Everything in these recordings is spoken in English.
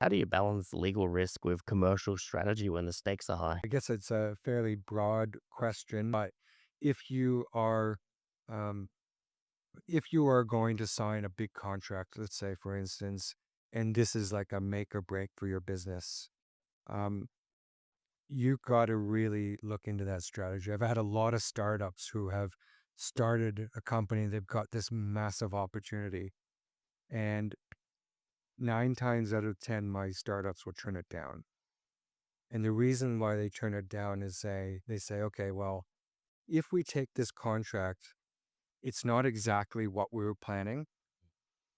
How do you balance legal risk with commercial strategy when the stakes are high? I guess it's a fairly broad question, but if you are um, if you are going to sign a big contract, let's say for instance, and this is like a make or break for your business, um, you got to really look into that strategy. I've had a lot of startups who have started a company, they've got this massive opportunity, and 9 times out of 10, my startups will turn it down. And the reason why they turn it down is they say, okay, well, if we take this contract, it's not exactly what we were planning,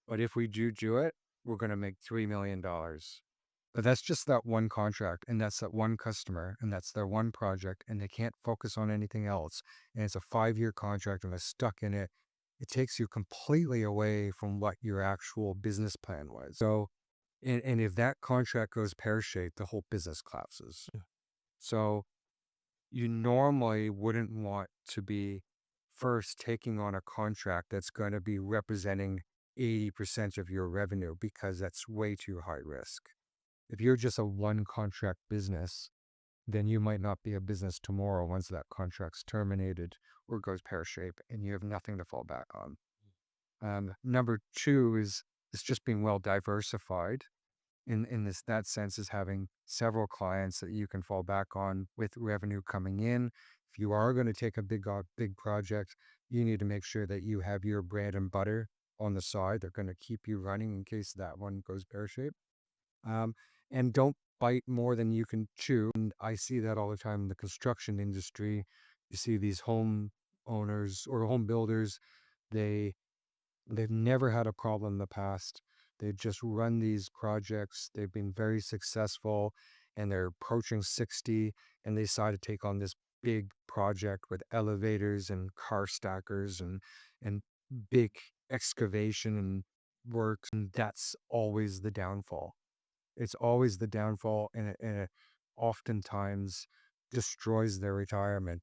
but if we do it, we're going to make $3 million. But that's just that one contract, and that's that one customer, and that's their one project, and they can't focus on anything else. And it's a 5-year contract, and they're stuck in it. It takes you completely away from what your actual business plan was. So, and if that contract goes pear shaped, the whole business collapses. So, you normally wouldn't want to be first taking on a contract that's going to be representing 80% of your revenue because that's way too high risk. If you're just a one contract business, then you might not be a business tomorrow once that contract's terminated or goes pear shaped and you have nothing to fall back on. Number two is just being well diversified in this that sense is having several clients that you can fall back on with revenue coming in. If you are going to take a big project, you need to make sure that you have your bread and butter on the side. They're going to keep you running in case that one goes pear shaped. Um, and don't bite more than you can chew. And I see that all the time in the construction industry. You see these home owners or home builders, they they've never had a problem in the past. They've just run these projects. They've been very successful and they're approaching 60 and they decide to take on this big project with elevators and car stackers and big excavation and works. And that's always the downfall. It's always the downfall and it oftentimes destroys their retirement.